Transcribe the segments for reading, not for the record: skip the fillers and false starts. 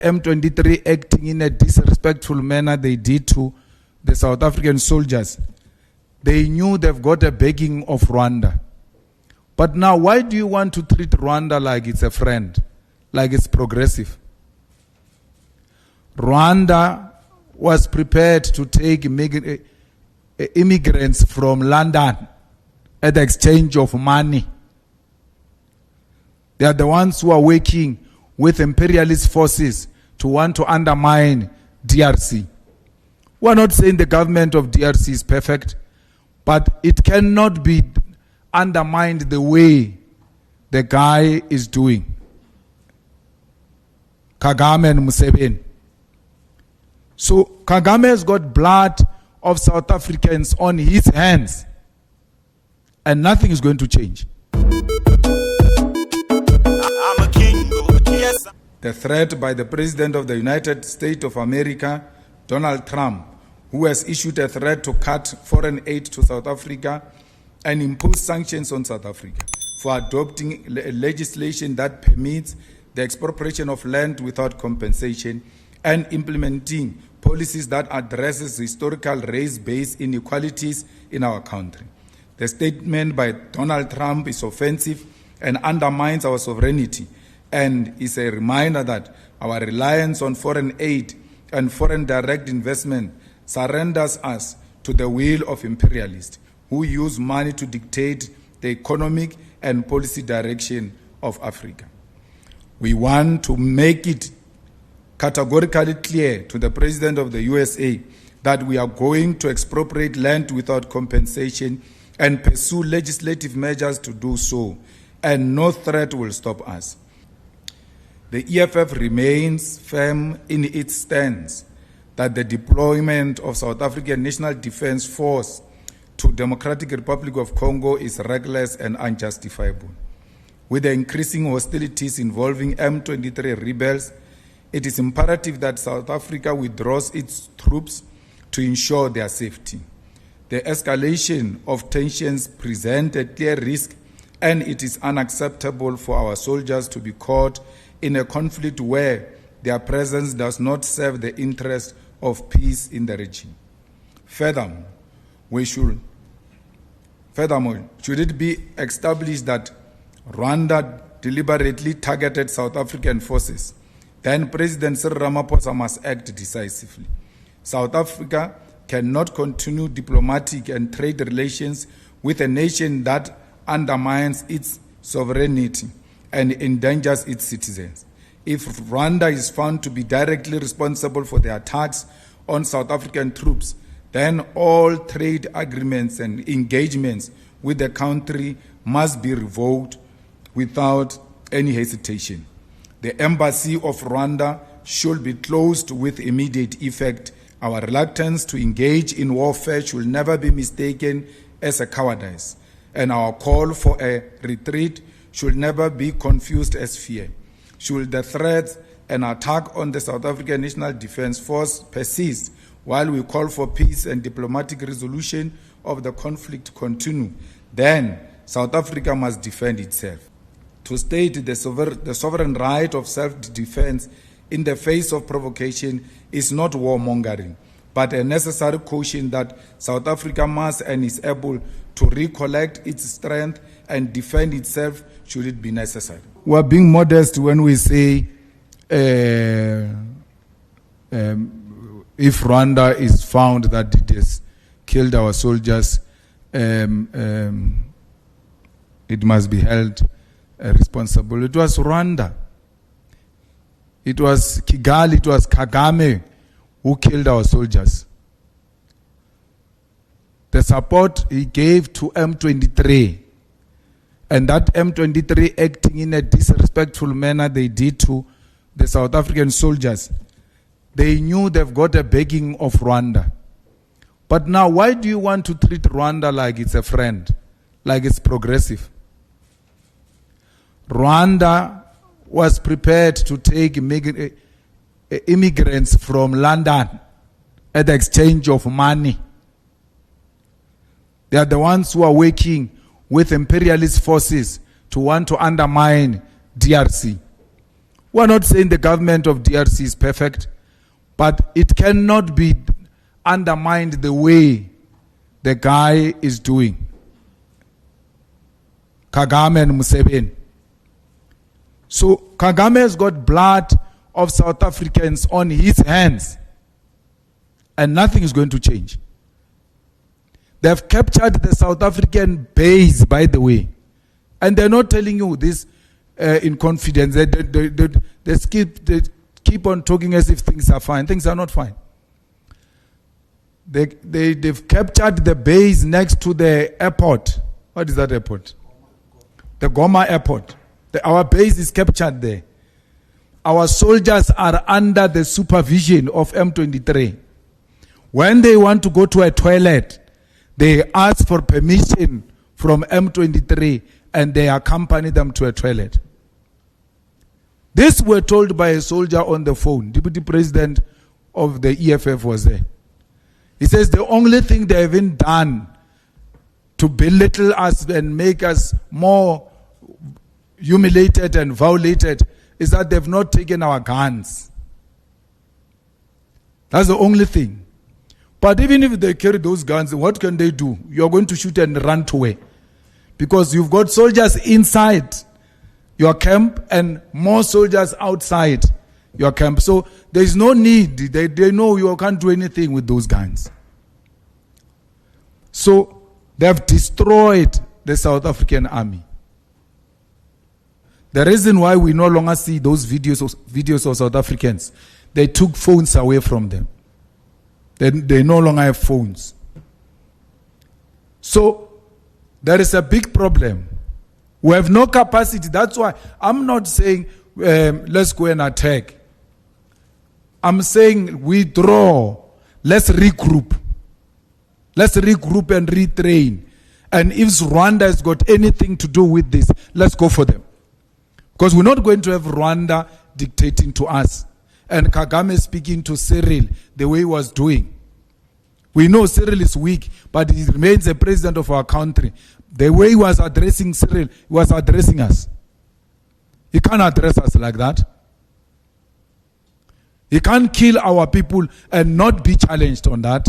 M23 acting in a disrespectful manner they did to the South African soldiers, they knew they've got a backing of Rwanda. But now, why do you want to treat Rwanda like it's a friend, like it's progressive? Rwanda was prepared to take immigrants from London at the exchange of money. They are the ones who are working with imperialist forces to want to undermine DRC. We're not saying the government of DRC is perfect, but it cannot be undermined the way the guy is doing. Kagame and Museveni. So Kagame has got blood of South Africans on his hands, and nothing is going to change. The threat by the President of the United States of America, Donald Trump, who has issued a threat to cut foreign aid to South Africa and impose sanctions on South Africa for adopting legislation that permits the expropriation of land without compensation and implementing policies that addresses historical race-based inequalities in our country. The statement by Donald Trump is offensive and undermines our sovereignty, and is a reminder that our reliance on foreign aid and foreign direct investment surrenders us to the will of imperialists who use money to dictate the economic and policy direction of Africa. We want to make it categorically clear to the President of the USA that we are going to expropriate land without compensation and pursue legislative measures to do so, and no threat will stop us. The EFF remains firm in its stance that the deployment of South African National Defence Force to Democratic Republic of Congo is reckless and unjustifiable. With the increasing hostilities involving M23 rebels, it is imperative that South Africa withdraws its troops to ensure their safety. The escalation of tensions presents a clear risk, and it is unacceptable for our soldiers to be caught in a conflict where their presence does not serve the interest of peace in the region. Furthermore, should it be established that Rwanda deliberately targeted South African forces, then President Cyril Ramaphosa must act decisively. South Africa cannot continue diplomatic and trade relations with a nation that undermines its sovereignty and endangers its citizens. If Rwanda is found to be directly responsible for the attacks on South African troops, then all trade agreements and engagements with the country must be revoked without any hesitation. The embassy of Rwanda should be closed with immediate effect. Our reluctance to engage in warfare should never be mistaken as a cowardice, and our call for a retreat should never be confused as fear. Should the threats and attack on the South African National Defence Force persist while we call for peace and diplomatic resolution of the conflict continue, then South Africa must defend itself. To state the sovereign right of self-defense in the face of provocation is not warmongering, but a necessary caution that South Africa must and is able to recollect its strength and defend itself should it be necessary. We are being modest when we say if Rwanda is found that it has killed our soldiers, it must be held responsible. It was Rwanda. It was Kigali, it was Kagame who killed our soldiers. The support he gave to M23, and that M23 acting in a disrespectful manner they did to the South African soldiers, they knew they've got a backing of Rwanda. But now, why do you want to treat Rwanda like it's a friend, like it's progressive? Rwanda was prepared to take immigrants from London at the exchange of money. They are the ones who are working with imperialist forces to want to undermine DRC. We're not saying the government of DRC is perfect, but it cannot be undermined the way the guy is doing. Kagame and Museveni. So Kagame has got blood of South Africans on his hands, and nothing is going to change. They've captured the South African base, by the way, and they're not telling you this in confidence. They keep on talking as if things are fine. Things are not fine. They've captured the base next to the airport. What is that airport? The Goma airport. Our base is captured there. Our soldiers are under the supervision of M23. When they want to go to a toilet, they ask for permission from M23 and they accompany them to a toilet. This were told by a soldier on the phone. Deputy President of the EFF was there. He says the only thing they haven't done to belittle us and make us more humiliated and violated is that they've not taken our guns. That's the only thing. But even if they carry those guns, what can they do? You're going to shoot and run away. Because you've got soldiers inside your camp and more soldiers outside your camp. So there's no need. They know you can't do anything with those guns. So they've destroyed the South African army. The reason why we no longer see those videos of South Africans, they took phones away from them. They no longer have phones. So there is a big problem. We have no capacity. That's why I'm not saying let's go and attack. I'm saying withdraw. Let's regroup. Let's regroup and retrain. And if Rwanda has got anything to do with this, let's go for them. Because we're not going to have Rwanda dictating to us. And Kagame speaking to Cyril the way he was doing. We know Cyril is weak, but he remains the president of our country. The way he was addressing Cyril, he was addressing us. He can't address us like that. He can't kill our people and not be challenged on that.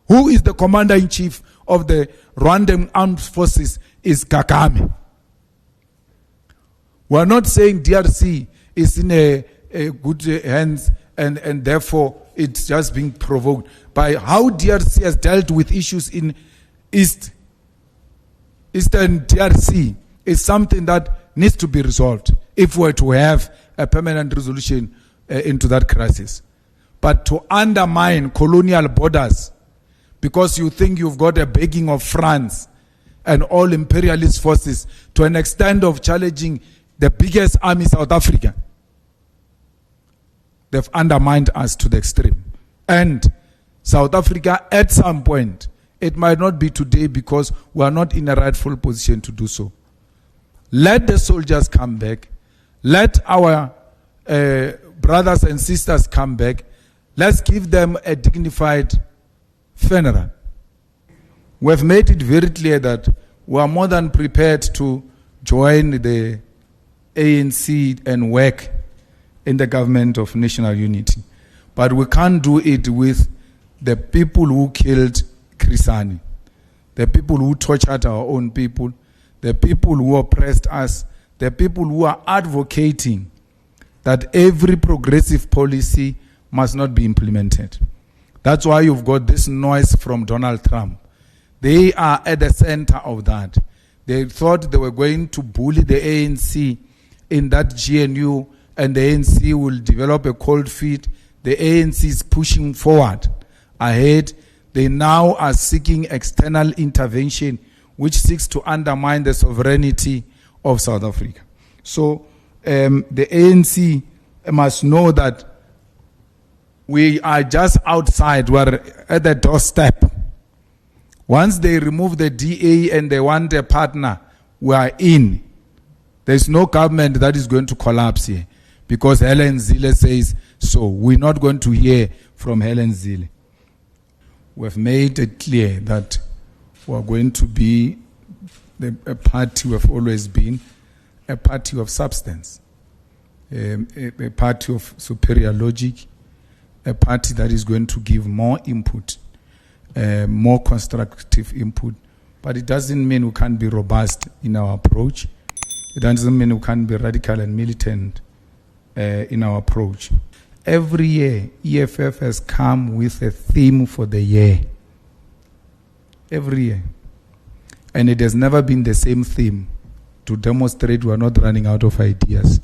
Who is the commander-in-chief of the Rwandan armed forces is Kagame. We are not saying DRC is in a good hands and therefore it's just being provoked. By how DRC has dealt with issues in Eastern DRC is something that needs to be resolved if we're to have a permanent resolution into that crisis. But to undermine colonial borders because you think you've got a backing of France and all imperialist forces to an extent of challenging the biggest army, South Africa. They've undermined us to the extreme. And South Africa, at some point, it might not be today because we are not in a rightful position to do so. Let the soldiers come back. Let our brothers and sisters come back. Let's give them a dignified funeral. We have made it very clear that we are more than prepared to join the ANC and work in the government of national unity. But we can't do it with the people who killed Krisani, the people who tortured our own people, the people who oppressed us, the people who are advocating that every progressive policy must not be implemented. That's why you've got this noise from Donald Trump. They are at the center of that. They thought they were going to bully the ANC in that GNU, and the ANC will develop a cold feet. The ANC is pushing forward ahead. They now are seeking external intervention, which seeks to undermine the sovereignty of South Africa. So the ANC must know that we are just outside, we're at the doorstep. Once they remove the DA and they want a partner, we are in. There's no government that is going to collapse here because Helen Zille says so. We're not going to hear from Helen Zille. We've made it clear that we're going to be a party we've always been, a party of substance, a party of superior logic, a party that is going to give more input, more constructive input. But it doesn't mean we can't be robust in our approach. It doesn't mean we can't be radical and militant in our approach. Every year, EFF has come with a theme for the year. Every year. And it has never been the same theme to demonstrate we are not running out of ideas.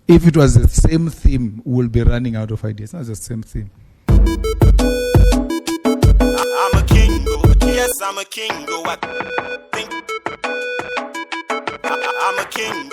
If it was the same theme, we will be running out of ideas. It's not the same theme. I'm a king, yes, I'm a king. I'm a king.